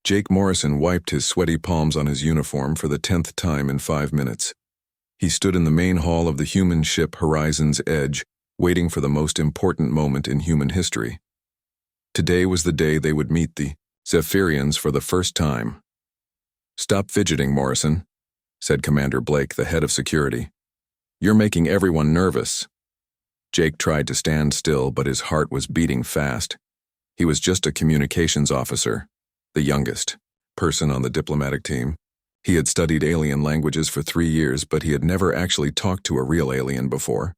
Jake Morrison wiped his sweaty palms on his uniform for the 10th time in 5 minutes. He stood in the main hall of the human ship Horizon's Edge, waiting for the most important moment in human history. Today was the day they would meet the Zephyrians for the first time. "Stop fidgeting, Morrison," said Commander Blake, the head of security. "You're making everyone nervous." Jake tried to stand still, but his heart was beating fast. He was just a communications officer, the youngest person on the diplomatic team. He had studied alien languages for 3 years, but he had never actually talked to a real alien before.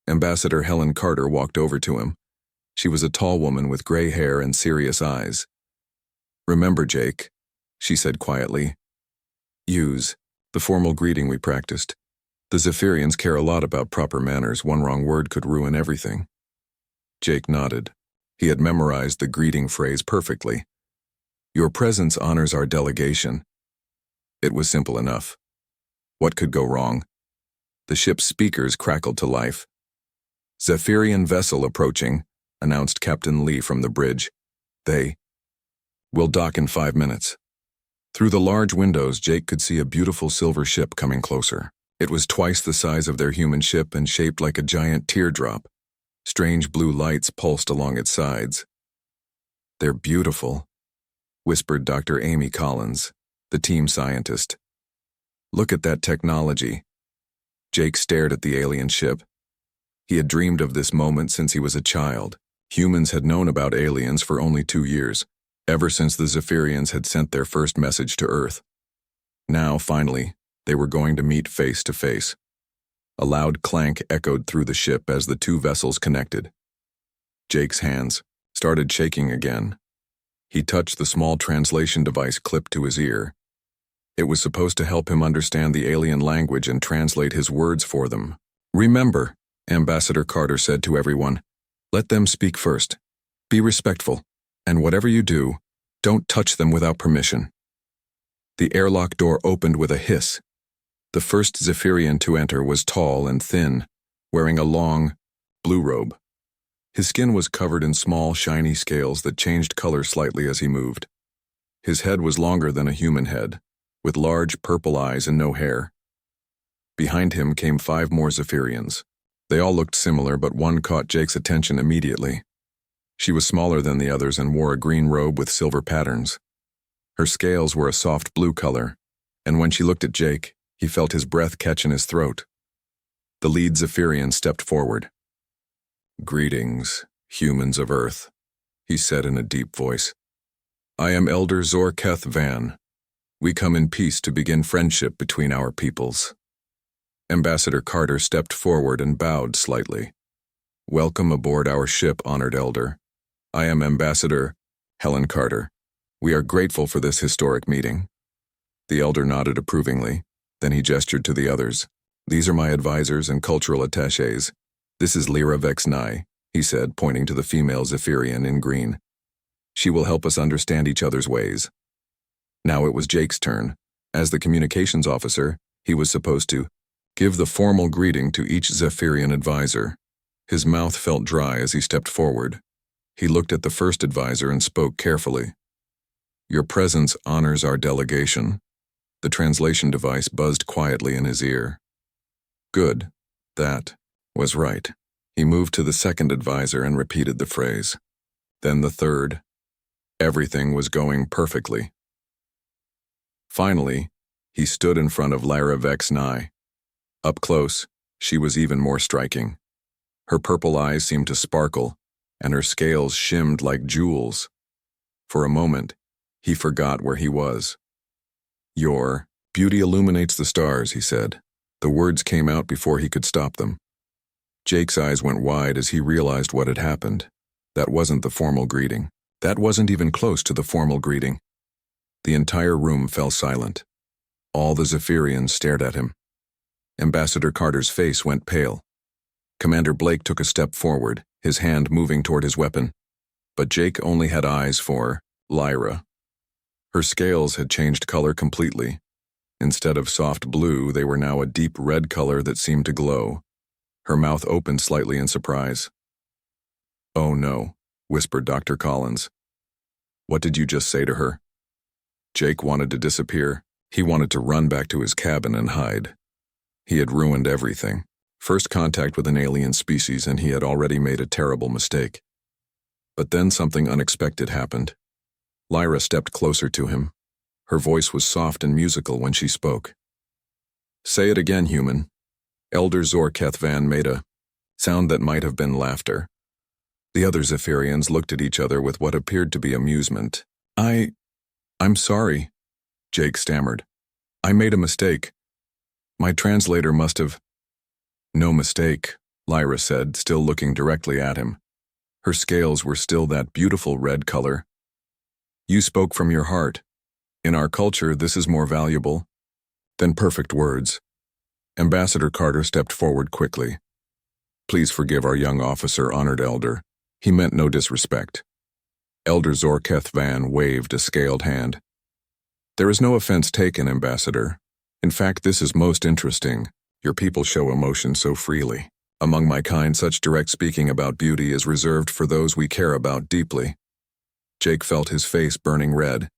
Ambassador Helen Carter walked over to him. She was a tall woman with gray hair and serious eyes. "Remember, Jake," she said quietly, "use the formal greeting we practiced. The Zephyrians care a lot about proper manners. One wrong word could ruin everything." Jake nodded. He had memorized the greeting phrase perfectly. "Your presence honors our delegation." It was simple enough. What could go wrong? The ship's speakers crackled to life. "Zephyrian vessel approaching," announced Captain Lee from the bridge. "They will dock in 5 minutes." Through the large windows, Jake could see a beautiful silver ship coming closer. It was twice the size of their human ship and shaped like a giant teardrop. Strange blue lights pulsed along its sides. "They're beautiful," whispered Dr. Amy Collins, the team scientist. "Look at that technology." Jake stared at the alien ship. He had dreamed of this moment since he was a child. Humans had known about aliens for only 2 years, ever since the Zephyrians had sent their first message to Earth. Now, finally, they were going to meet face to face. A loud clank echoed through the ship as the 2 vessels connected. Jake's hands started shaking again. He touched the small translation device clipped to his ear. It was supposed to help him understand the alien language and translate his words for them. "Remember," Ambassador Carter said to everyone, "let them speak first. Be respectful, and whatever you do, don't touch them without permission." The airlock door opened with a hiss. The first Zephyrian to enter was tall and thin, wearing a long, blue robe. His skin was covered in small, shiny scales that changed color slightly as he moved. His head was longer than a human head, with large purple eyes and no hair. Behind him came 5 more Zephyrians. They all looked similar, but one caught Jake's attention immediately. She was smaller than the others and wore a green robe with silver patterns. Her scales were a soft blue color, and when she looked at Jake, he felt his breath catch in his throat. The lead Zephyrian stepped forward. "Greetings, humans of Earth," he said in a deep voice. "I am Elder Zorketh Van. We come in peace to begin friendship between our peoples." Ambassador Carter stepped forward and bowed slightly. "Welcome aboard our ship, honored Elder. I am Ambassador Helen Carter. We are grateful for this historic meeting." The Elder nodded approvingly. Then he gestured to the others. "These are my advisors and cultural attachés. This is Lyra Vexnai," he said, pointing to the female Zephyrian in green. "She will help us understand each other's ways." Now it was Jake's turn. As the communications officer, he was supposed to give the formal greeting to each Zephyrian advisor. His mouth felt dry as he stepped forward. He looked at the first advisor and spoke carefully. "Your presence honors our delegation." The translation device buzzed quietly in his ear. "Good. That was right." He moved to the second advisor and repeated the phrase. Then the third. Everything was going perfectly. Finally, he stood in front of Lyra Vexnai. Up close, she was even more striking. Her purple eyes seemed to sparkle, and her scales shimmed like jewels. For a moment, he forgot where he was. "Your beauty illuminates the stars," he said. The words came out before he could stop them. Jake's eyes went wide as he realized what had happened. That wasn't the formal greeting. That wasn't even close to the formal greeting. The entire room fell silent. All the Zephyrians stared at him. Ambassador Carter's face went pale. Commander Blake took a step forward, his hand moving toward his weapon. But Jake only had eyes for Lyra. Her scales had changed color completely. Instead of soft blue, they were now a deep red color that seemed to glow. Her mouth opened slightly in surprise. "Oh no," whispered Dr. Collins. "What did you just say to her?" Jake wanted to disappear. He wanted to run back to his cabin and hide. He had ruined everything. First contact with an alien species, and he had already made a terrible mistake. But then something unexpected happened. Lyra stepped closer to him. Her voice was soft and musical when she spoke. "Say it again, human." Elder Zorketh Van made a sound that might have been laughter. The other Zephyrians looked at each other with what appeared to be amusement. I'm sorry," Jake stammered. "I made a mistake. My translator must have—" "No mistake," Lyra said, still looking directly at him. Her scales were still that beautiful red color. "You spoke from your heart. In our culture, this is more valuable than perfect words." Ambassador Carter stepped forward quickly. "Please forgive our young officer, honored elder. He meant no disrespect." Elder Zorketh Van waved a scaled hand. "There is no offense taken, Ambassador. In fact, this is most interesting. Your people show emotion so freely. Among my kind, such direct speaking about beauty is reserved for those we care about deeply." Jake felt his face burning red.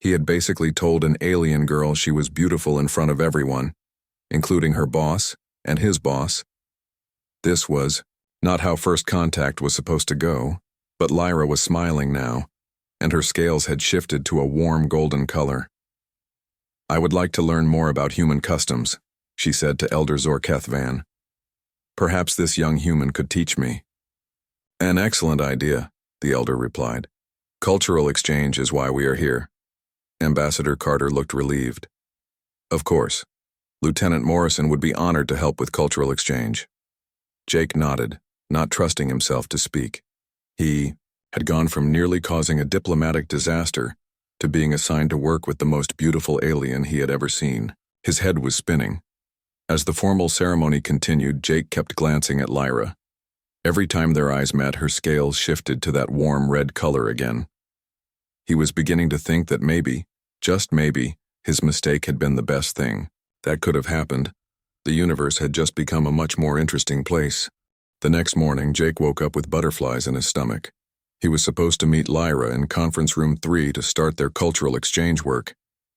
He had basically told an alien girl she was beautiful in front of everyone, including her boss and his boss. This was not how first contact was supposed to go, but Lyra was smiling now, and her scales had shifted to a warm golden color. "I would like to learn more about human customs," she said to Elder Zorketh Van. "Perhaps this young human could teach me." "An excellent idea," the elder replied. "Cultural exchange is why we are here." Ambassador Carter looked relieved. "Of course. Lieutenant Morrison would be honored to help with cultural exchange." Jake nodded, not trusting himself to speak. He had gone from nearly causing a diplomatic disaster to being assigned to work with the most beautiful alien he had ever seen. His head was spinning. As the formal ceremony continued, Jake kept glancing at Lyra. Every time their eyes met, her scales shifted to that warm red color again. He was beginning to think that maybe, just maybe, his mistake had been the best thing that could have happened. The universe had just become a much more interesting place. The next morning, Jake woke up with butterflies in his stomach. He was supposed to meet Lyra in conference room 3 to start their cultural exchange work.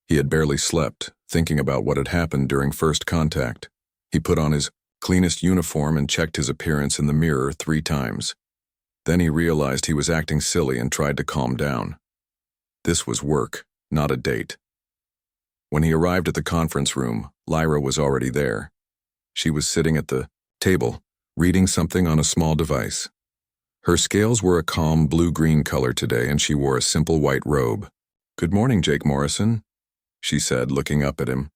He had barely slept, thinking about what had happened during first contact. He put on his cleanest uniform and checked his appearance in the mirror 3 times. Then he realized he was acting silly and tried to calm down. This was work, not a date. When he arrived at the conference room, Lyra was already there. She was sitting at the table, reading something on a small device. Her scales were a calm blue-green color today, and she wore a simple white robe. "Good morning, Jake Morrison," she said, looking up at him.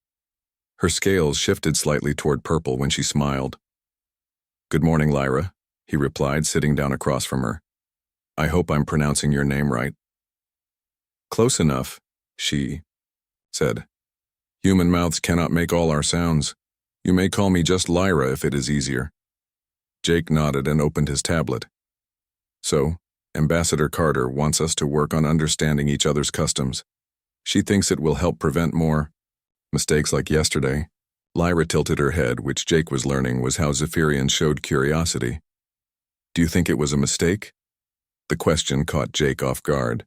Her scales shifted slightly toward purple when she smiled. "Good morning, Lyra," he replied, sitting down across from her. "I hope I'm pronouncing your name right." "Close enough," she said. "Human mouths cannot make all our sounds. You may call me just Lyra if it is easier." Jake nodded and opened his tablet. "So, Ambassador Carter wants us to work on understanding each other's customs. She thinks it will help prevent more mistakes like yesterday." Lyra tilted her head, which Jake was learning was how Zephyrians showed curiosity. "Do you think it was a mistake?" The question caught Jake off guard.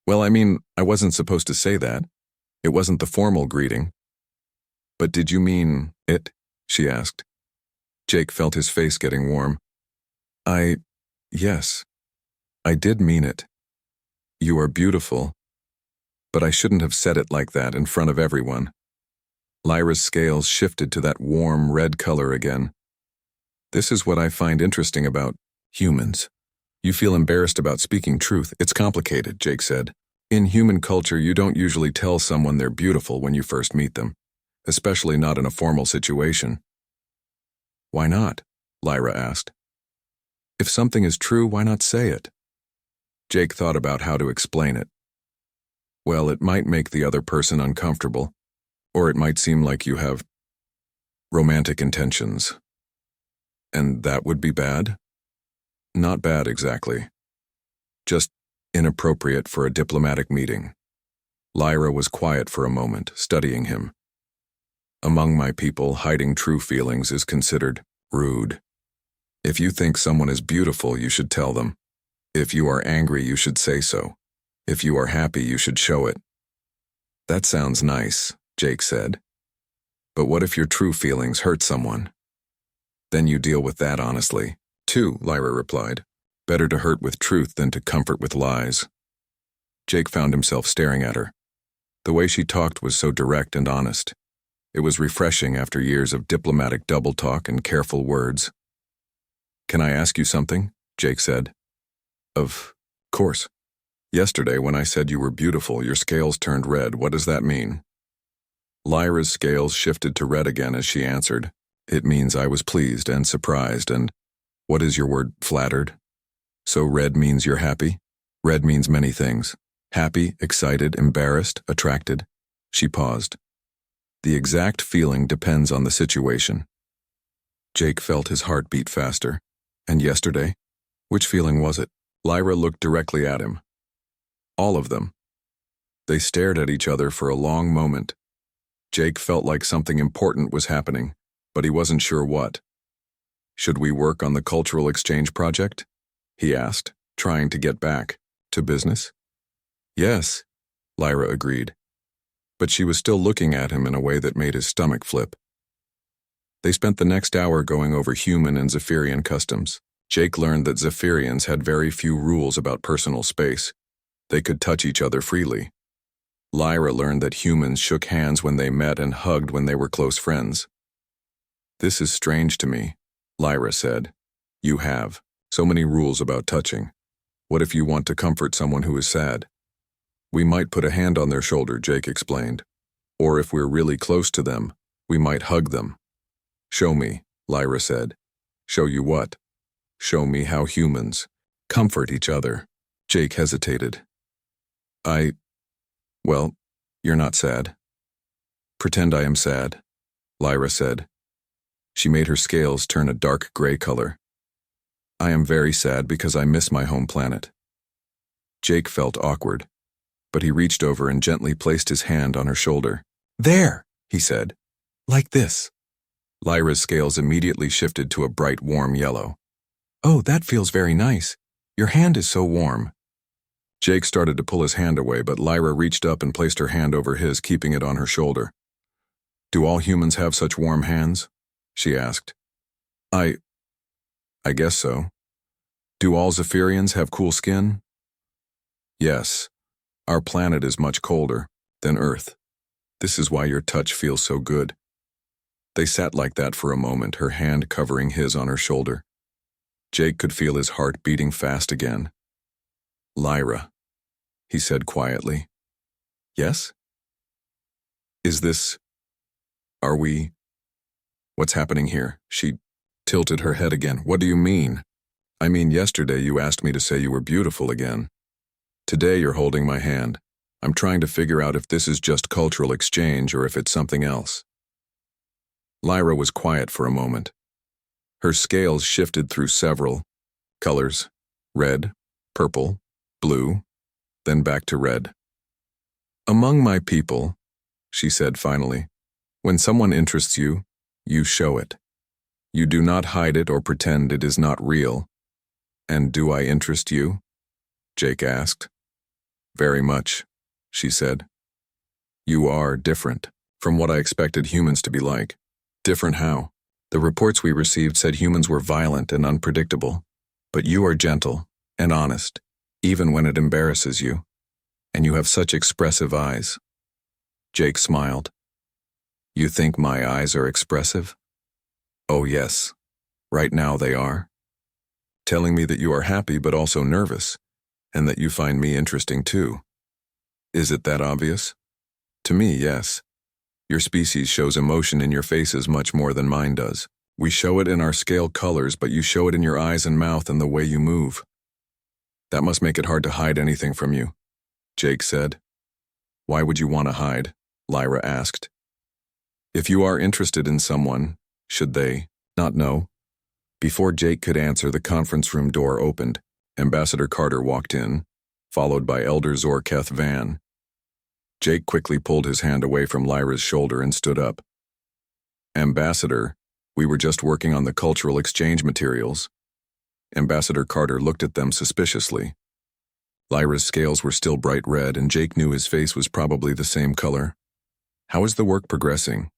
"Well, I mean, I wasn't supposed to say that. It wasn't the formal greeting." "But did you mean it?" she asked. Jake felt his face getting warm. Yes, I did mean it. You are beautiful. But I shouldn't have said it like that in front of everyone." Lyra's scales shifted to that warm red color again. "This is what I find interesting about humans. You feel embarrassed about speaking truth. It's complicated," Jake said. "In human culture, you don't usually tell someone they're beautiful when you first meet them, especially not in a formal situation." "Why not?" Lyra asked. "If something is true, why not say it?" Jake thought about how to explain it. "Well, it might make the other person uncomfortable, or it might seem like you have romantic intentions." "And that would be bad?" "Not bad exactly. Just inappropriate for a diplomatic meeting." Lyra was quiet for a moment, studying him. "Among my people, hiding true feelings is considered rude. If you think someone is beautiful, you should tell them. If you are angry, you should say so. If you are happy, you should show it. That sounds nice, Jake said. But what if your true feelings hurt someone? Then you deal with that honestly. Too, Lyra replied. Better to hurt with truth than to comfort with lies. Jake found himself staring at her. The way she talked was so direct and honest. It was refreshing after years of diplomatic double talk and careful words. Can I ask you something? Jake said. Of course. Yesterday, when I said you were beautiful, your scales turned red. What does that mean? Lyra's scales shifted to red again as she answered. It means I was pleased and surprised and, what is your word, flattered? So red means you're happy? Red means many things. Happy, excited, embarrassed, attracted. She paused. The exact feeling depends on the situation. Jake felt his heart beat faster. And yesterday? Which feeling was it? Lyra looked directly at him. All of them. They stared at each other for a long moment. Jake felt like something important was happening, but he wasn't sure what. Should we work on the cultural exchange project? He asked, trying to get back to business. Yes, Lyra agreed. But she was still looking at him in a way that made his stomach flip. They spent the next hour going over human and Zephyrian customs. Jake learned that Zephyrians had very few rules about personal space. They could touch each other freely. Lyra learned that humans shook hands when they met and hugged when they were close friends. This is strange to me, Lyra said. You have so many rules about touching. What if you want to comfort someone who is sad? We might put a hand on their shoulder, Jake explained. Or if we're really close to them, we might hug them. Show me, Lyra said. Show you what? Show me how humans comfort each other. Jake hesitated. Well, you're not sad. Pretend I am sad, Lyra said. She made her scales turn a dark gray color. I am very sad because I miss my home planet. Jake felt awkward, but he reached over and gently placed his hand on her shoulder. There, he said. Like this. Lyra's scales immediately shifted to a bright, warm yellow. Oh, that feels very nice. Your hand is so warm. Jake started to pull his hand away, but Lyra reached up and placed her hand over his, keeping it on her shoulder. Do all humans have such warm hands? She asked. I guess so. Do all Zephyrians have cool skin? Yes. Our planet is much colder than Earth. This is why your touch feels so good. They sat like that for a moment, her hand covering his on her shoulder. Jake could feel his heart beating fast again. Lyra, he said quietly. Yes? Are we? What's happening here? She tilted her head again. What do you mean? I mean, yesterday you asked me to say you were beautiful again. Today you're holding my hand. I'm trying to figure out if this is just cultural exchange or if it's something else. Lyra was quiet for a moment. Her scales shifted through several colors, red, purple, blue, then back to red. Among my people, she said finally, when someone interests you, you show it. You do not hide it or pretend it is not real. And do I interest you? Jake asked. Very much, she said. You are different from what I expected humans to be like. Different how? The reports we received said humans were violent and unpredictable, but you are gentle and honest, even when it embarrasses you, and you have such expressive eyes. Jake smiled. You think my eyes are expressive? Oh yes, right now they are. Telling me that you are happy but also nervous, and that you find me interesting too. Is it that obvious? To me, yes. Your species shows emotion in your faces much more than mine does. We show it in our scale colors, but you show it in your eyes and mouth and the way you move. That must make it hard to hide anything from you, Jake said. Why would you want to hide? Lyra asked. If you are interested in someone, should they not know? Before Jake could answer, the conference room door opened. Ambassador Carter walked in, followed by Elder Zorketh Van. Jake quickly pulled his hand away from Lyra's shoulder and stood up. Ambassador, we were just working on the cultural exchange materials. Ambassador Carter looked at them suspiciously. Lyra's scales were still bright red, and Jake knew his face was probably the same color. "How is the work progressing?"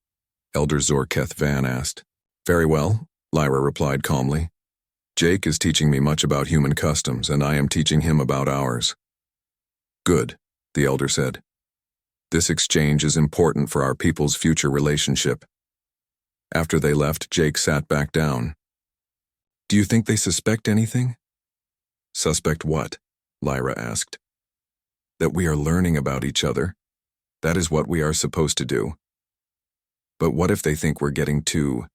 Elder Zorketh Van asked. "Very well," Lyra replied calmly. "Jake is teaching me much about human customs, and I am teaching him about ours." "Good," the elder said. "This exchange is important for our people's future relationship." After they left, Jake sat back down. "Do you think they suspect anything?" "Suspect what?" Lyra asked. "That we are learning about each other. That is what we are supposed to do." "But what if they think we're getting too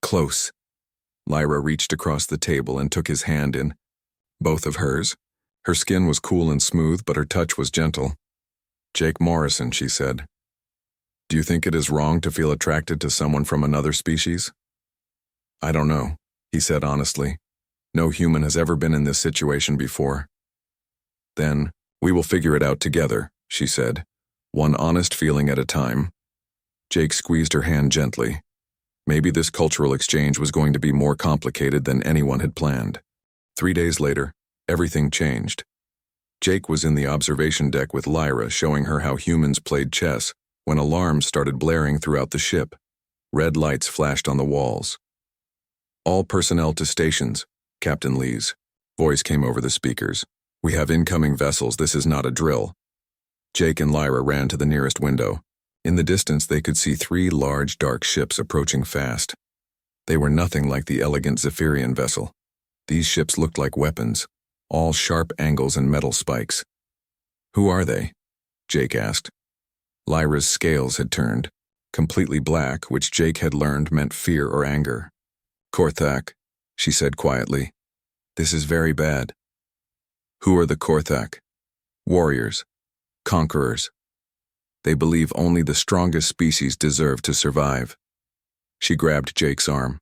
close?" Lyra reached across the table and took his hand in both of hers. Her skin was cool and smooth, but her touch was gentle. "Jake Morrison," she said. "Do you think it is wrong to feel attracted to someone from another species?" "I don't know," he said honestly. "No human has ever been in this situation before." "Then, we will figure it out together," she said, one honest feeling at a time. Jake squeezed her hand gently. Maybe this cultural exchange was going to be more complicated than anyone had planned. 3 days later, everything changed. Jake was in the observation deck with Lyra, showing her how humans played chess, when alarms started blaring throughout the ship. Red lights flashed on the walls. "All personnel to stations," Captain Lee's voice came over the speakers. "We have incoming vessels. This is not a drill." Jake and Lyra ran to the nearest window. In the distance, they could see 3 large, dark ships approaching fast. They were nothing like the elegant Zephyrian vessel. These ships looked like weapons, all sharp angles and metal spikes. "Who are they?" Jake asked. Lyra's scales had turned, completely black, which Jake had learned meant fear or anger. "Korthak," she said quietly. "This is very bad." "Who are the Korthak?" "Warriors. Conquerors. They believe only the strongest species deserve to survive." She grabbed Jake's arm.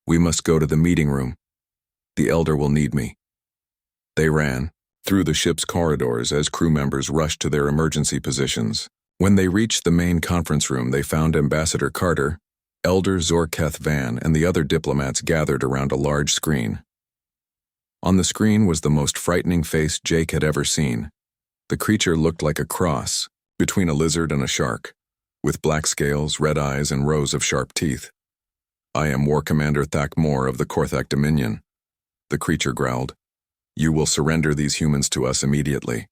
"We must go to the meeting room. The elder will need me." They ran through the ship's corridors as crew members rushed to their emergency positions. When they reached the main conference room, they found Ambassador Carter, Elder Zorketh Van, and the other diplomats gathered around a large screen. On the screen was the most frightening face Jake had ever seen. The creature looked like a cross between a lizard and a shark, with black scales, red eyes, and rows of sharp teeth. "I am War Commander Thakmor of the Korthak Dominion," the creature growled. "You will surrender these humans to us immediately."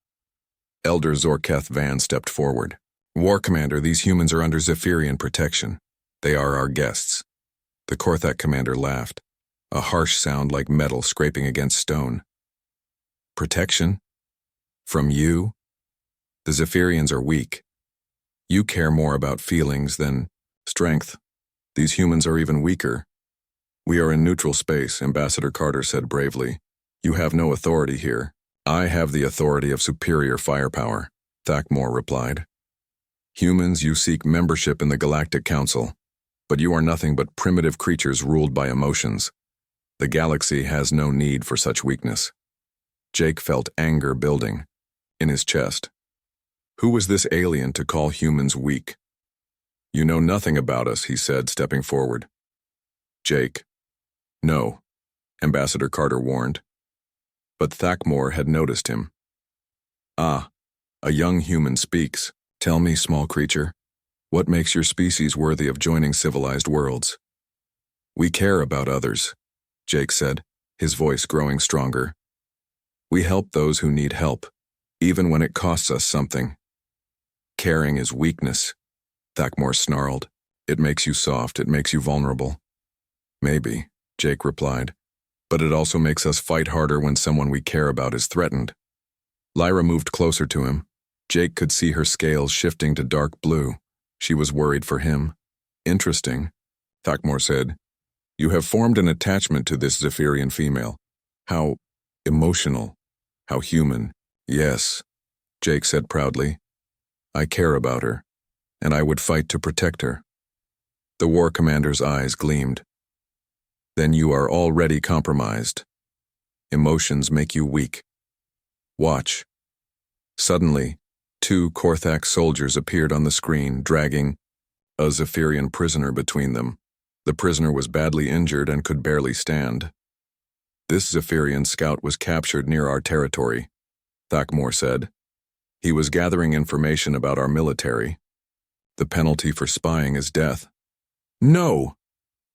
Elder Zorketh Van stepped forward. "War Commander, these humans are under Zephyrian protection. They are our guests." The Korthak commander laughed, a harsh sound like metal scraping against stone. "Protection? From you? The Zephyrians are weak. You care more about feelings than strength. These humans are even weaker." "We are in neutral space," Ambassador Carter said bravely. "You have no authority here." "I have the authority of superior firepower," Thakmor replied. "Humans, you seek membership in the Galactic Council, but you are nothing but primitive creatures ruled by emotions. The galaxy has no need for such weakness." Jake felt anger building in his chest. Who was this alien to call humans weak? "You know nothing about us," he said, stepping forward. "Jake." "No," Ambassador Carter warned. But Thakmor had noticed him. "Ah, a young human speaks. Tell me, small creature, what makes your species worthy of joining civilized worlds?" "We care about others," Jake said, his voice growing stronger. "We help those who need help, even when it costs us something." "Caring is weakness," Thakmor snarled. "It makes you soft, it makes you vulnerable." "Maybe," Jake replied, "but it also makes us fight harder when someone we care about is threatened." Lyra moved closer to him. Jake could see her scales shifting to dark blue. She was worried for him. "Interesting," Thakmor said. "You have formed an attachment to this Zephyrian female. How emotional, how human." "Yes," Jake said proudly. "I care about her, and I would fight to protect her." The war commander's eyes gleamed. "Then you are already compromised. Emotions make you weak. Watch." Suddenly, 2 Korthak soldiers appeared on the screen, dragging a Zephyrian prisoner between them. The prisoner was badly injured and could barely stand. "This Zephyrian scout was captured near our territory," Thakmor said. He was gathering information about our military. The penalty for spying is death. No!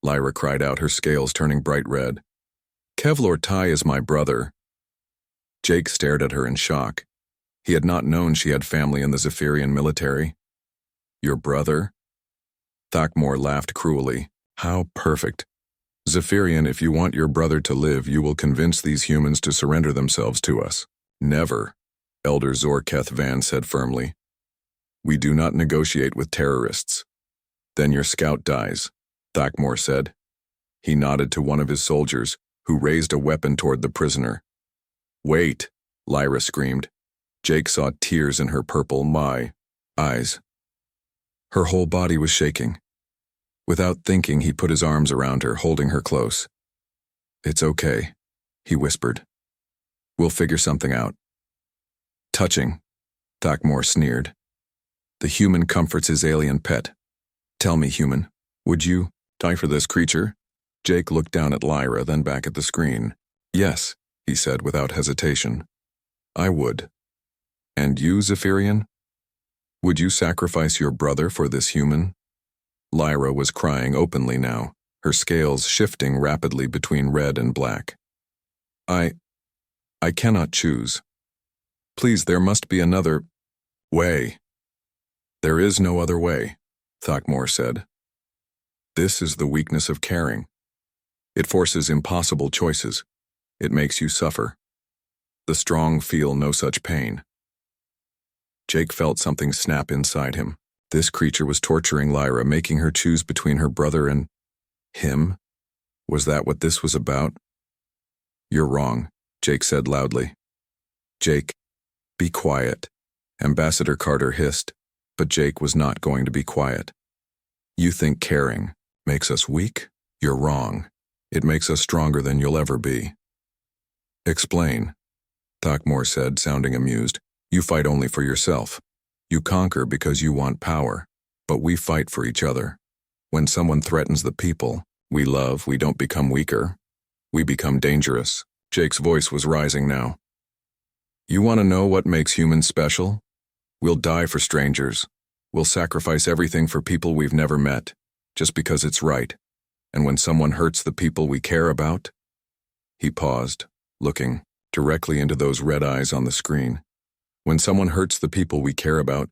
Lyra cried out, her scales turning bright red. Kevlar Tai is my brother. Jake stared at her in shock. He had not known she had family in the Zephyrian military. Your brother? Thakmor laughed cruelly. How perfect. Zephyrian, if you want your brother to live, you will convince these humans to surrender themselves to us. Never, Elder Zorketh Van said firmly. We do not negotiate with terrorists. Then your scout dies, Thakmor said. He nodded to one of his soldiers, who raised a weapon toward the prisoner. Wait, Lyra screamed. Jake saw tears in her purple eyes. Her whole body was shaking. Without thinking, he put his arms around her, holding her close. It's okay, he whispered. We'll figure something out. Touching, Thakmor sneered. The human comforts his alien pet. Tell me, human, would you die for this creature? Jake looked down at Lyra, then back at the screen. Yes, he said without hesitation. I would. And you, Zephyrian? Would you sacrifice your brother for this human? Lyra was crying openly now, her scales shifting rapidly between red and black. I cannot choose. Please, there must be another way. There is no other way, Thakmor said. This is the weakness of caring. It forces impossible choices. It makes you suffer. The strong feel no such pain. Jake felt something snap inside him. This creature was torturing Lyra, making her choose between her brother and him. Was that what this was about? You're wrong, Jake said loudly. Jake, be quiet, Ambassador Carter hissed, but Jake was not going to be quiet. You think caring makes us weak? You're wrong. It makes us stronger than you'll ever be. Explain, Thakmor said, sounding amused. You fight only for yourself. You conquer because you want power, but we fight for each other. When someone threatens the people we love, we don't become weaker. We become dangerous. Jake's voice was rising now. You want to know what makes humans special? We'll die for strangers. We'll sacrifice everything for people we've never met, just because it's right. And when someone hurts the people we care about? He paused, looking directly into those red eyes on the screen. When someone hurts the people we care about,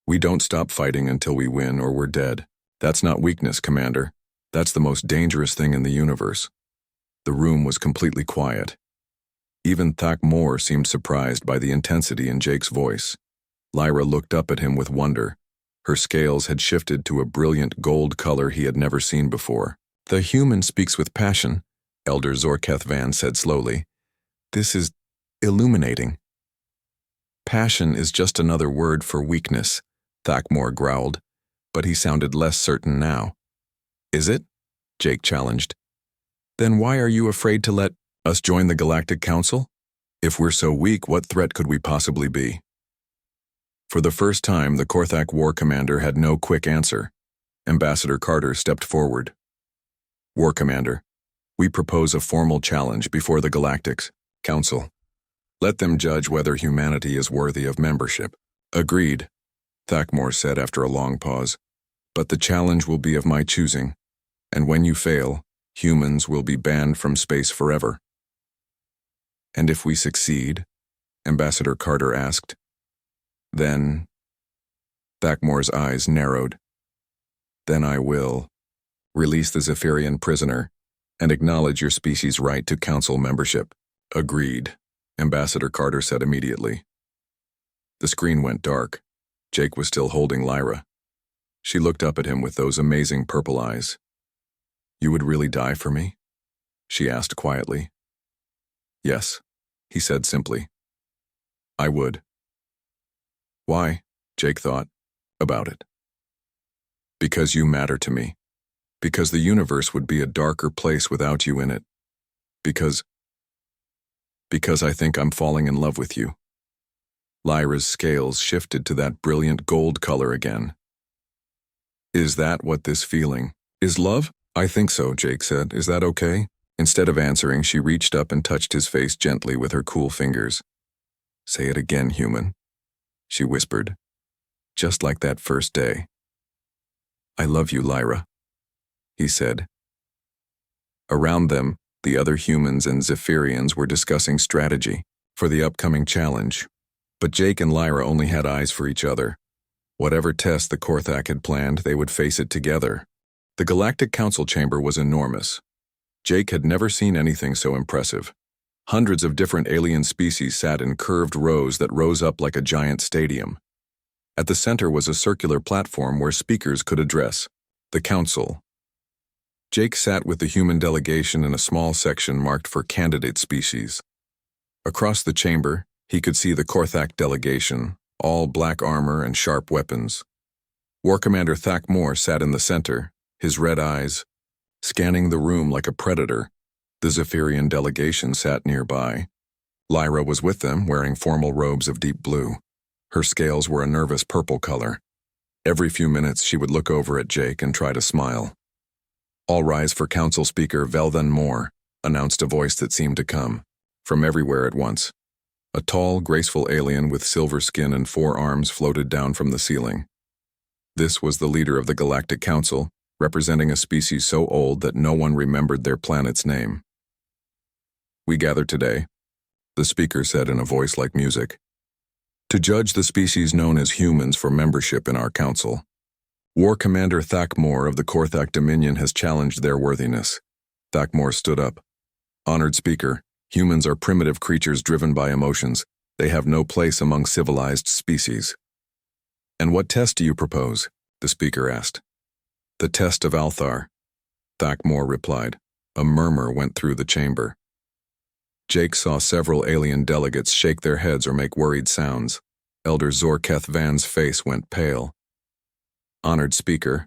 we don't stop fighting until we win or we're dead. That's not weakness, Commander. That's the most dangerous thing in the universe. The room was completely quiet. Even Thakmor seemed surprised by the intensity in Jake's voice. Lyra looked up at him with wonder. Her scales had shifted to a brilliant gold color he had never seen before. The human speaks with passion, Elder Zorketh Van said slowly. This is illuminating. Passion is just another word for weakness, Thakmor growled, but he sounded less certain now. Is it? Jake challenged. Then why are you afraid to let us join the Galactic Council? If we're so weak, what threat could we possibly be? For the first time, the HFY War Commander had no quick answer. Ambassador Carter stepped forward. War Commander, we propose a formal challenge before the Galactic Council. Let them judge whether humanity is worthy of membership. Agreed, Thakmor said after a long pause. But the challenge will be of my choosing, and when you fail, humans will be banned from space forever. And if we succeed? Ambassador Carter asked. Then, Thakmor's eyes narrowed. Then I will release the Zephyrian prisoner and acknowledge your species' right to council membership. Agreed, Ambassador Carter said immediately. The screen went dark. Jake was still holding Lyra. She looked up at him with those amazing purple eyes. You would really die for me? She asked quietly. Yes, he said simply. I would. Why? Jake thought about it. Because you matter to me. Because the universe would be a darker place without you in it. Because I think I'm falling in love with you. Lyra's scales shifted to that brilliant gold color again. Is that what this feeling is? Love? I think so, Jake said. Is that okay? Instead of answering, she reached up and touched his face gently with her cool fingers. Say it again, human, she whispered, just like that first day. I love you, Lyra, he said. Around them, the other humans and Zephyrians were discussing strategy for the upcoming challenge, but Jake and Lyra only had eyes for each other. Whatever test the Korthak had planned, they would face it together. The Galactic Council chamber was enormous. Jake had never seen anything so impressive. Hundreds of different alien species sat in curved rows that rose up like a giant stadium. At the center was a circular platform where speakers could address the council. Jake sat with the human delegation in a small section marked for candidate species. Across the chamber, he could see the Korthak delegation, all black armor and sharp weapons. War Commander Thakmor sat in the center, his red eyes scanning the room like a predator. The Zephyrian delegation sat nearby. Lyra was with them, wearing formal robes of deep blue. Her scales were a nervous purple color. Every few minutes she would look over at Jake and try to smile. All rise for Council Speaker Velthan Moore, announced a voice that seemed to come from everywhere at once. A tall, graceful alien with silver skin and 4 arms floated down from the ceiling. This was the leader of the Galactic Council, representing a species so old that no one remembered their planet's name. We gather today, the speaker said in a voice like music, to judge the species known as humans for membership in our council. War Commander Thakmor of the Korthak Dominion has challenged their worthiness. Thakmor stood up. Honored speaker, humans are primitive creatures driven by emotions. They have no place among civilized species. And what test do you propose? The speaker asked. The test of Althar, Thakmor replied. A murmur went through the chamber. Jake saw several alien delegates shake their heads or make worried sounds. Elder Zorketh Van's face went pale. Honored speaker,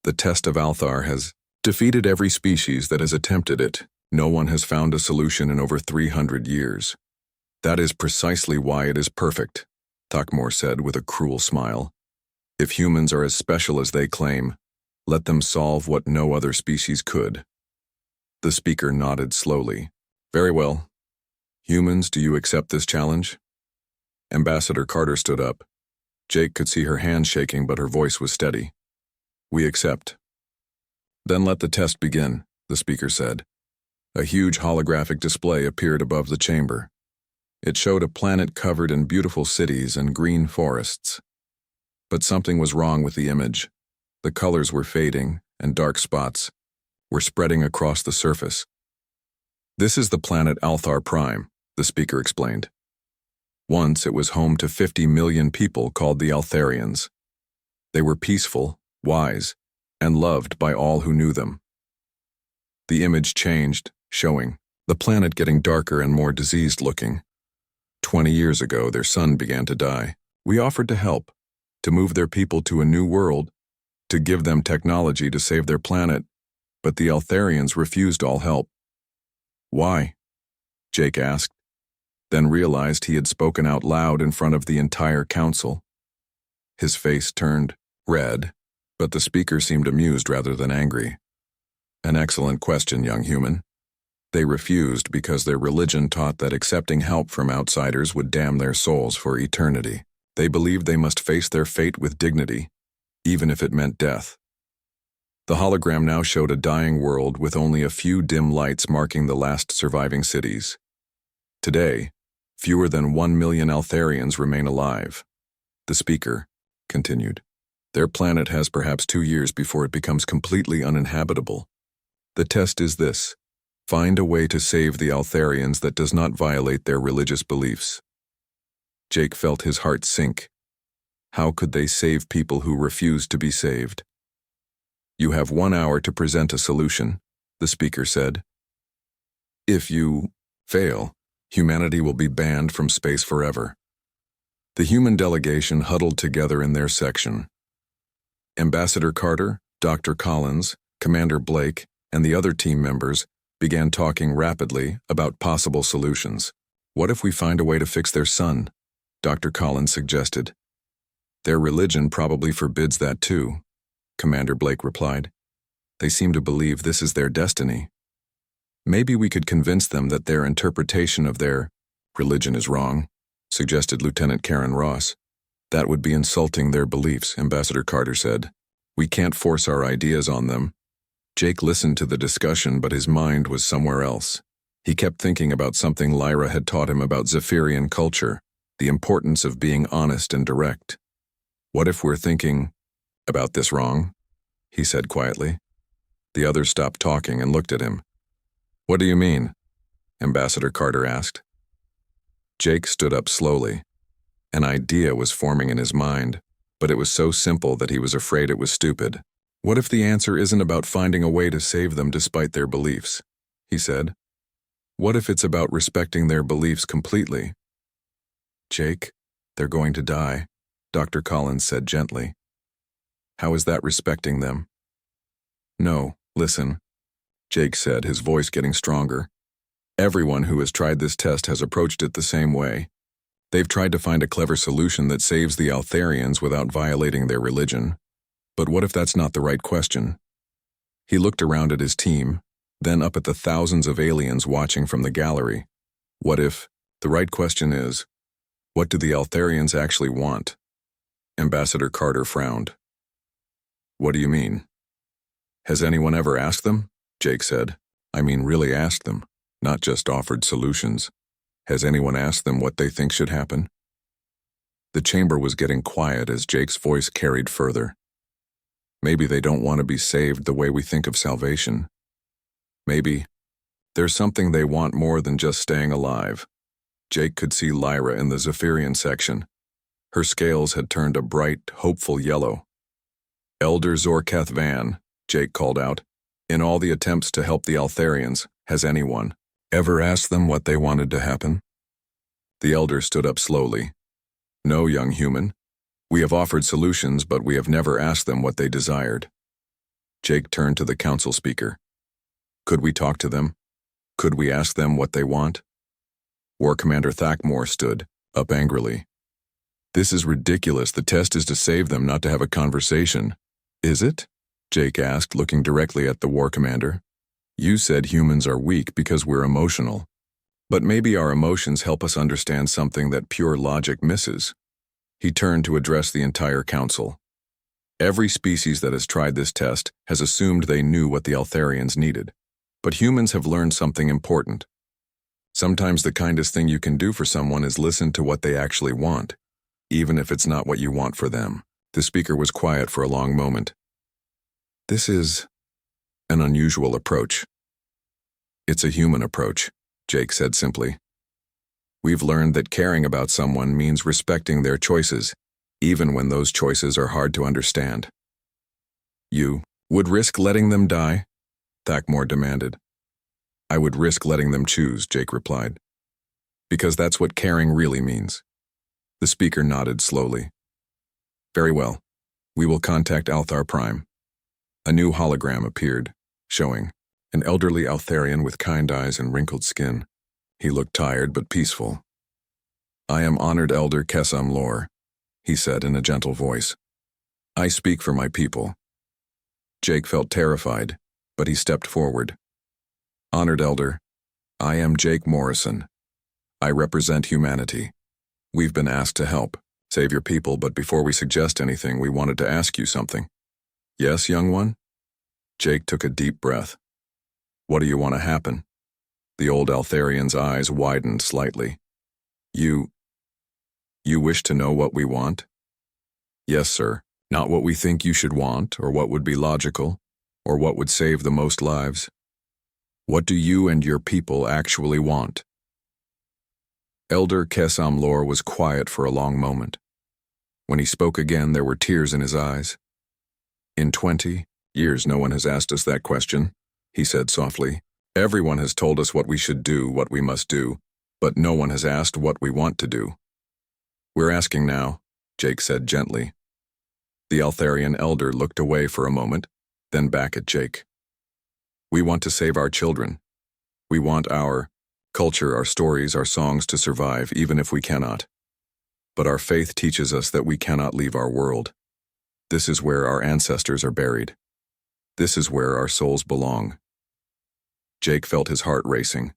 the test of Althar has defeated every species that has attempted it. No one has found a solution in over 300 years. That is precisely why it is perfect, Thakmor said with a cruel smile. If humans are as special as they claim, let them solve what no other species could. The speaker nodded slowly. Very well. Humans, do you accept this challenge? Ambassador Carter stood up. Jake could see her hand shaking, but her voice was steady. We accept. Then let the test begin, the speaker said. A huge holographic display appeared above the chamber. It showed a planet covered in beautiful cities and green forests. But something was wrong with the image. The colors were fading, and dark spots were spreading across the surface. This is the planet Althar Prime, the speaker explained. Once it was home to 50 million people called the Altharians. They were peaceful, wise, and loved by all who knew them. The image changed, showing the planet getting darker and more diseased-looking. 20 years ago, their sun began to die. We offered to help, to move their people to a new world, to give them technology to save their planet, but the Altharians refused all help. Why? Jake asked, then realized he had spoken out loud in front of the entire council. His face turned red, but the speaker seemed amused rather than angry. An excellent question, young human. They refused because their religion taught that accepting help from outsiders would damn their souls for eternity. They believed they must face their fate with dignity, even if it meant death. The hologram now showed a dying world with only a few dim lights marking the last surviving cities. Today, fewer than 1 million Altharians remain alive. The speaker continued. Their planet has perhaps 2 years before it becomes completely uninhabitable. The test is this: find a way to save the Altharians that does not violate their religious beliefs. Jake felt his heart sink. How could they save people who refused to be saved? You have 1 hour to present a solution, the speaker said. If you fail, humanity will be banned from space forever. The human delegation huddled together in their section. Ambassador Carter, Dr. Collins, Commander Blake, and the other team members began talking rapidly about possible solutions. What if we find a way to fix their sun? Dr. Collins suggested. Their religion probably forbids that too, Commander Blake replied. They seem to believe this is their destiny. Maybe we could convince them that their interpretation of their religion is wrong, suggested Lieutenant Karen Ross. That would be insulting their beliefs, Ambassador Carter said. We can't force our ideas on them. Jake listened to the discussion, but his mind was somewhere else. He kept thinking about something Lyra had taught him about Zephyrian culture, the importance of being honest and direct. What if we're thinking about this wrong? He said quietly. The others stopped talking and looked at him. What do you mean? Ambassador Carter asked. Jake stood up slowly. An idea was forming in his mind, but it was so simple that he was afraid it was stupid. What if the answer isn't about finding a way to save them despite their beliefs? He said. What if it's about respecting their beliefs completely? Jake, they're going to die, Dr. Collins said gently. How is that respecting them? No, listen, Jake said, his voice getting stronger. Everyone who has tried this test has approached it the same way. They've tried to find a clever solution that saves the Altharians without violating their religion. But what if that's not the right question? He looked around at his team, then up at the thousands of aliens watching from the gallery. What if the right question is, what do the Altharians actually want? Ambassador Carter frowned. What do you mean? Has anyone ever asked them? Jake said. I mean, really asked them, not just offered solutions. Has anyone asked them what they think should happen? The chamber was getting quiet as Jake's voice carried further. Maybe they don't want to be saved the way we think of salvation. Maybe there's something they want more than just staying alive. Jake could see Lyra in the Zephyrian section. Her scales had turned a bright, hopeful yellow. Elder Zorketh Van, Jake called out, in all the attempts to help the Altharians, has anyone ever asked them what they wanted to happen? The elder stood up slowly. No, young human. We have offered solutions, but we have never asked them what they desired. Jake turned to the council speaker. Could we talk to them? Could we ask them what they want? War Commander Thakmore stood up angrily. This is ridiculous. The test is to save them, not to have a conversation. Is it? Jake asked, looking directly at the War Commander. You said humans are weak because we're emotional. But maybe our emotions help us understand something that pure logic misses. He turned to address the entire council. Every species that has tried this test has assumed they knew what the Altharians needed. But humans have learned something important. Sometimes the kindest thing you can do for someone is listen to what they actually want, even if it's not what you want for them. The speaker was quiet for a long moment. This is an unusual approach. It's a human approach, Jake said simply. We've learned that caring about someone means respecting their choices, even when those choices are hard to understand. You would risk letting them die? Thakmore demanded. I would risk letting them choose, Jake replied. Because that's what caring really means. The speaker nodded slowly. Very well. We will contact Althar Prime. A new hologram appeared, showing an elderly Altharian with kind eyes and wrinkled skin. He looked tired but peaceful. I am Honored Elder Kesam Lor, he said in a gentle voice. I speak for my people. Jake felt terrified, but he stepped forward. Honored Elder, I am Jake Morrison. I represent humanity. We've been asked to help, save your people, but before we suggest anything, we wanted to ask you something. Yes, young one? Jake took a deep breath. What do you want to happen? The old Altharian's eyes widened slightly. You wish to know what we want? Yes, sir. Not what we think you should want, or what would be logical, or what would save the most lives. What do you and your people actually want? Elder Kesam Lor was quiet for a long moment. When he spoke again, there were tears in his eyes. In 20 years, no one has asked us that question, he said softly. Everyone has told us what we should do, what we must do, but no one has asked what we want to do. We're asking now, Jake said gently. The Altharian elder looked away for a moment, then back at Jake. We want to save our children. We want our culture, our stories, our songs to survive, even if we cannot. But our faith teaches us that we cannot leave our world. This is where our ancestors are buried. This is where our souls belong. Jake felt his heart racing.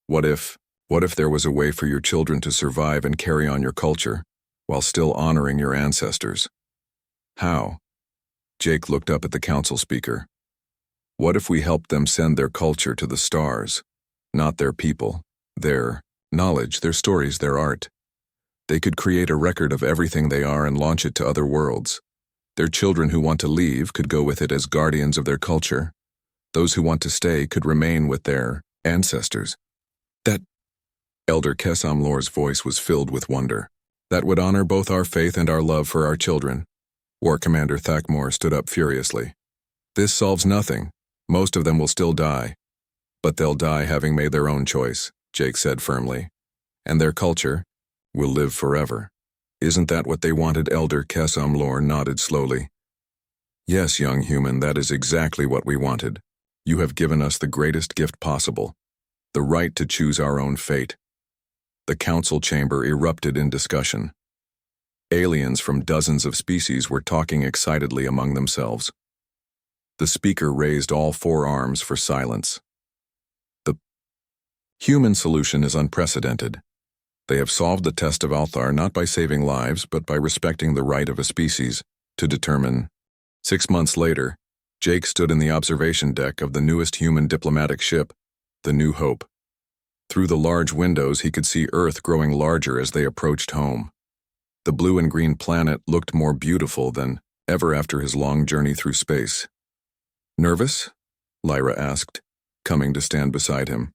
What if What if there was a way for your children to survive and carry on your culture, while still honoring your ancestors? How? Jake looked up at the council speaker. What if we helped them send their culture to the stars? Not their people, their knowledge, their stories, their art. They could create a record of everything they are and launch it to other worlds. Their children who want to leave could go with it as guardians of their culture. Those who want to stay could remain with their ancestors. That Elder Kesamlor's voice was filled with wonder. That would honor both our faith and our love for our children. War Commander Thakmor stood up furiously. This solves nothing. Most of them will still die. But they'll die having made their own choice, Jake said firmly. And their culture will live forever. Isn't that what they wanted? Elder Kesamlor nodded slowly. Yes, young human, that is exactly what we wanted. You have given us the greatest gift possible, the right to choose our own fate. The council chamber erupted in discussion. Aliens from dozens of species were talking excitedly among themselves. The speaker raised all four arms for silence. The human solution is unprecedented. They have solved the test of Althar not by saving lives, but by respecting the right of a species to determine. 6 months later, Jake stood in the observation deck of the newest human diplomatic ship, the New Hope. Through the large windows, he could see Earth growing larger as they approached home. The blue and green planet looked more beautiful than ever after his long journey through space. Nervous? Lyra asked, coming to stand beside him.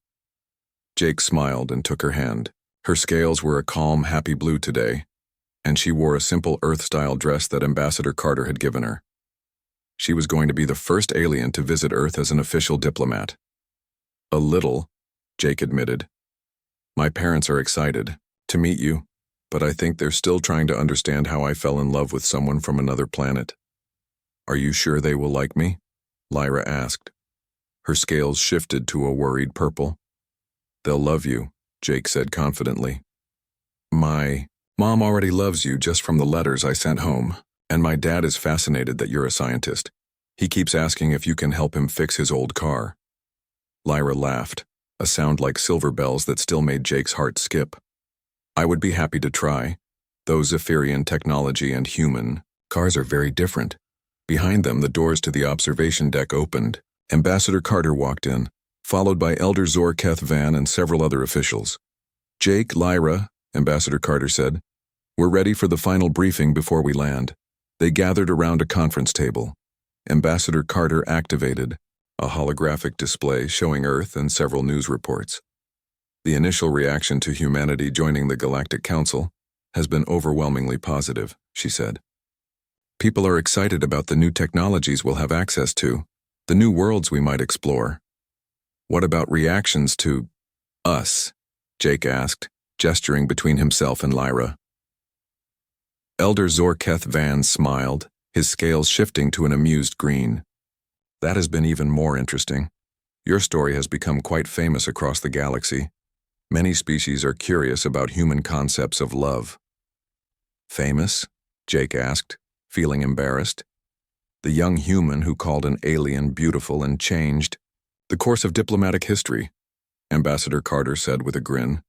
Jake smiled and took her hand. Her scales were a calm, happy blue today, and she wore a simple Earth-style dress that Ambassador Carter had given her. She was going to be the first alien to visit Earth as an official diplomat. A little, Jake admitted. My parents are excited to meet you, but I think they're still trying to understand how I fell in love with someone from another planet. Are you sure they will like me? Lyra asked. Her scales shifted to a worried purple. They'll love you, Jake said confidently. My mom already loves you just from the letters I sent home, and my dad is fascinated that you're a scientist. He keeps asking if you can help him fix his old car. Lyra laughed, a sound like silver bells that still made Jake's heart skip. I would be happy to try. Those Zephyrian technology and human cars are very different. Behind them, the doors to the observation deck opened. Ambassador Carter walked in, followed by Elder Zorketh Van and several other officials. Jake, Lyra, Ambassador Carter said, we're ready for the final briefing before we land. They gathered around a conference table. Ambassador Carter activated a holographic display showing Earth and several news reports. The initial reaction to humanity joining the Galactic Council has been overwhelmingly positive, she said. People are excited about the new technologies we'll have access to, the new worlds we might explore. What about reactions to us? Jake asked, gesturing between himself and Lyra. Elder Zorketh Van smiled, his scales shifting to an amused green. That has been even more interesting. Your story has become quite famous across the galaxy. Many species are curious about human concepts of love. Famous? Jake asked, feeling embarrassed. The young human who called an alien beautiful and changed the course of diplomatic history, Ambassador Carter said with a grin.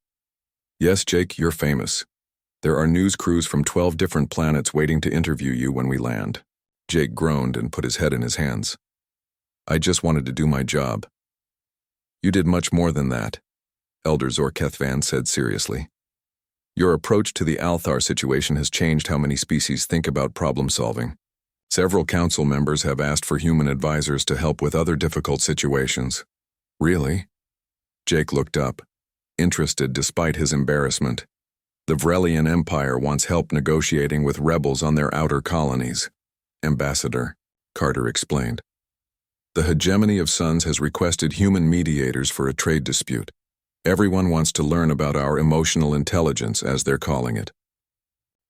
Yes, Jake, you're famous. There are news crews from 12 different planets waiting to interview you when we land. Jake groaned and put his head in his hands. I just wanted to do my job. You did much more than that, Elder Zorketh Van said seriously. Your approach to the Althar situation has changed how many species think about problem solving. Several council members have asked for human advisors to help with other difficult situations. Really? Jake looked up, interested despite his embarrassment. The Vrelian Empire wants help negotiating with rebels on their outer colonies. Ambassador, Carter explained. The hegemony of suns has requested human mediators for a trade dispute. Everyone wants to learn about our emotional intelligence, as they're calling it.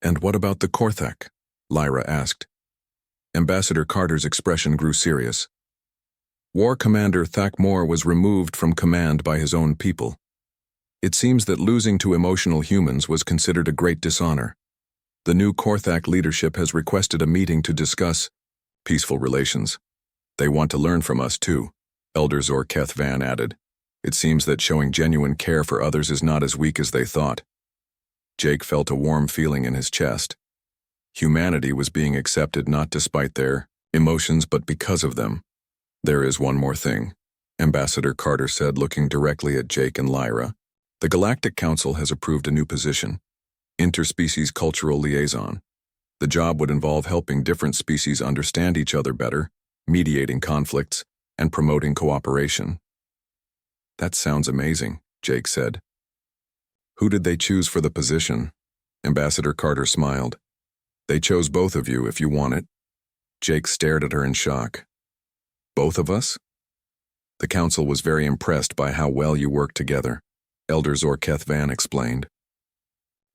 And what about the Korthak? Lyra asked. Ambassador Carter's expression grew serious. War Commander Thakmor was removed from command by his own people. It seems that losing to emotional humans was considered a great dishonor. The new Korthak leadership has requested a meeting to discuss peaceful relations. They want to learn from us too, Elder Zorketh Van added. It seems that showing genuine care for others is not as weak as they thought. Jake felt a warm feeling in his chest. Humanity was being accepted not despite their emotions but because of them. There is one more thing, Ambassador Carter said, looking directly at Jake and Lyra. The Galactic Council has approved a new position, Interspecies Cultural Liaison. The job would involve helping different species understand each other better, mediating conflicts, and promoting cooperation. That sounds amazing, Jake said. Who did they choose for the position? Ambassador Carter smiled. They chose both of you if you want it. Jake stared at her in shock. Both of us? The council was very impressed by how well you work together, Elder Zorketh Van explained.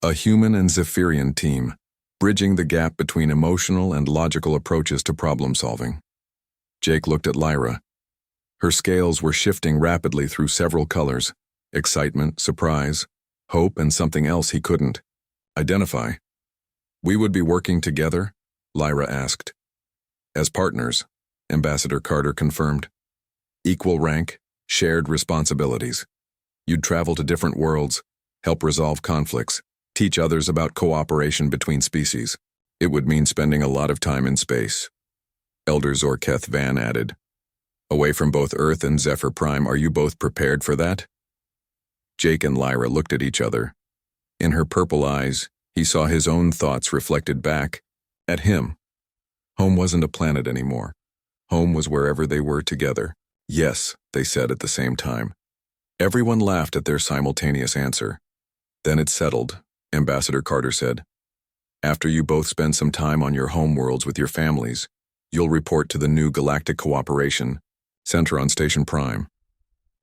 A human and Zephyrian team, bridging the gap between emotional and logical approaches to problem solving. Jake looked at Lyra. Her scales were shifting rapidly through several colors: excitement, surprise, hope, and something else he couldn't identify. We would be working together? Lyra asked. As partners, Ambassador Carter confirmed. Equal rank, shared responsibilities. You'd travel to different worlds, help resolve conflicts, teach others about cooperation between species. It would mean spending a lot of time in space. Elder Zorketh Van added. Away from both Earth and Zephyr Prime, are you both prepared for that? Jake and Lyra looked at each other. In her purple eyes, he saw his own thoughts reflected back at him. Home wasn't a planet anymore. Home was wherever they were together. Yes, they said at the same time. Everyone laughed at their simultaneous answer. Then it settled, Ambassador Carter said. After you both spend some time on your home worlds with your families, you'll report to the new Galactic Cooperation Center on Station Prime.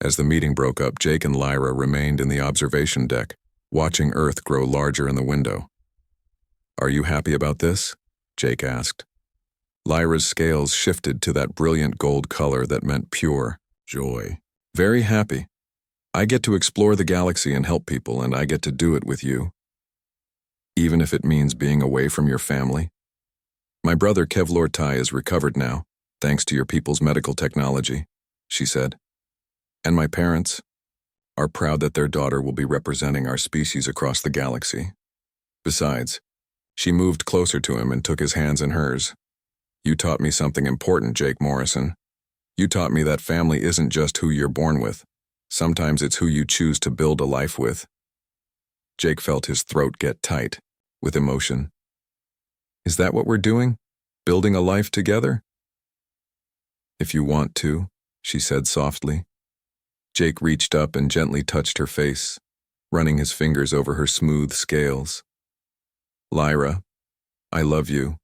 As the meeting broke up, Jake and Lyra remained in the observation deck, watching Earth grow larger in the window. Are you happy about this? Jake asked. Lyra's scales shifted to that brilliant gold color that meant pure joy. Very happy. I get to explore the galaxy and help people, and I get to do it with you. Even if it means being away from your family. My brother Kevlor Tai is recovered now, thanks to your people's medical technology, she said. And my parents are proud that their daughter will be representing our species across the galaxy. Besides, she moved closer to him and took his hands in hers. You taught me something important, Jake Morrison. You taught me that family isn't just who you're born with. Sometimes it's who you choose to build a life with. Jake felt his throat get tight with emotion. Is that what we're doing? Building a life together? If you want to, she said softly. Jake reached up and gently touched her face, running his fingers over her smooth scales. Lyra, I love you.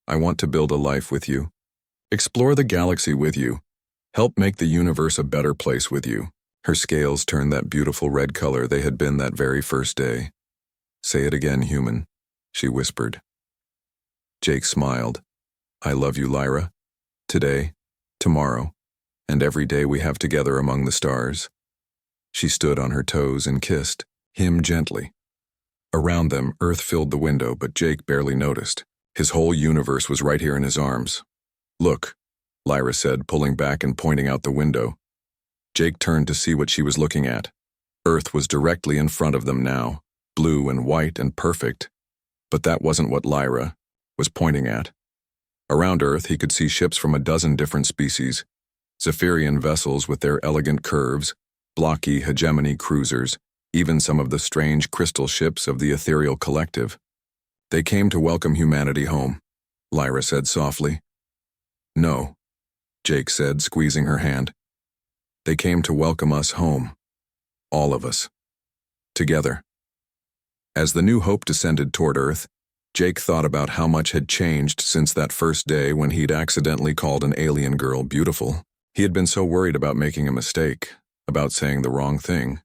I want to build a life with you. Explore the galaxy with you. Help make the universe a better place with you. Her scales turned that beautiful red color they had been that very first day. Say it again, human, she whispered. Jake smiled. I love you, Lyra. Today, tomorrow, and every day we have together among the stars. She stood on her toes and kissed him gently. Around them, Earth filled the window, but Jake barely noticed. His whole universe was right here in his arms. Look, Lyra said, pulling back and pointing out the window. Jake turned to see what she was looking at. Earth was directly in front of them now, blue and white and perfect. But that wasn't what Lyra was pointing at. Around Earth, he could see ships from a dozen different species, Zephyrian vessels with their elegant curves, blocky hegemony cruisers, even some of the strange crystal ships of the ethereal collective. They came to welcome humanity home, Lyra said softly. No, Jake said, squeezing her hand. They came to welcome us home. All of us. Together. As the New Hope descended toward Earth, Jake thought about how much had changed since that first day when he'd accidentally called an alien girl beautiful. He had been so worried about making a mistake, about saying the wrong thing.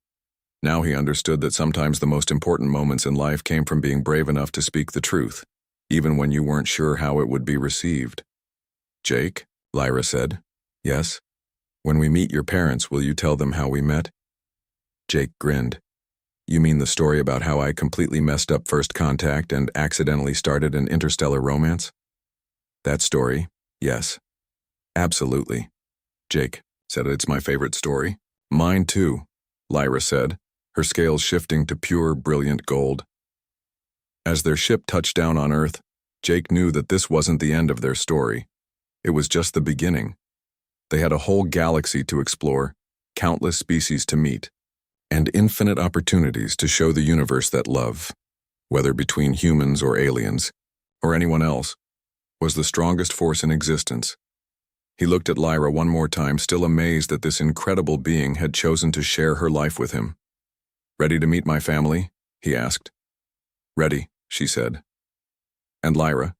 Now he understood that sometimes the most important moments in life came from being brave enough to speak the truth, even when you weren't sure how it would be received. Jake, Lyra said. Yes? When we meet your parents, will you tell them how we met? Jake grinned. You mean the story about how I completely messed up first contact and accidentally started an interstellar romance? That story, yes. Absolutely. Jake said it's my favorite story. Mine too, Lyra said, her scales shifting to pure, brilliant gold. As their ship touched down on Earth, Jake knew that this wasn't the end of their story. It was just the beginning. They had a whole galaxy to explore, countless species to meet, and infinite opportunities to show the universe that love, whether between humans or aliens, or anyone else, was the strongest force in existence. He looked at Lyra one more time, still amazed that this incredible being had chosen to share her life with him. "Ready to meet my family?" he asked. "Ready," she said. "And Lyra?"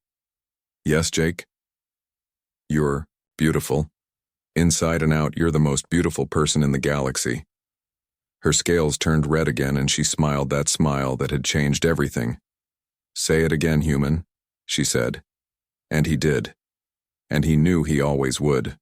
"Yes, Jake." "You're beautiful. Inside and out, you're the most beautiful person in the galaxy." Her scales turned red again and she smiled that smile that had changed everything. "Say it again, human," she said. And he did. And he knew he always would.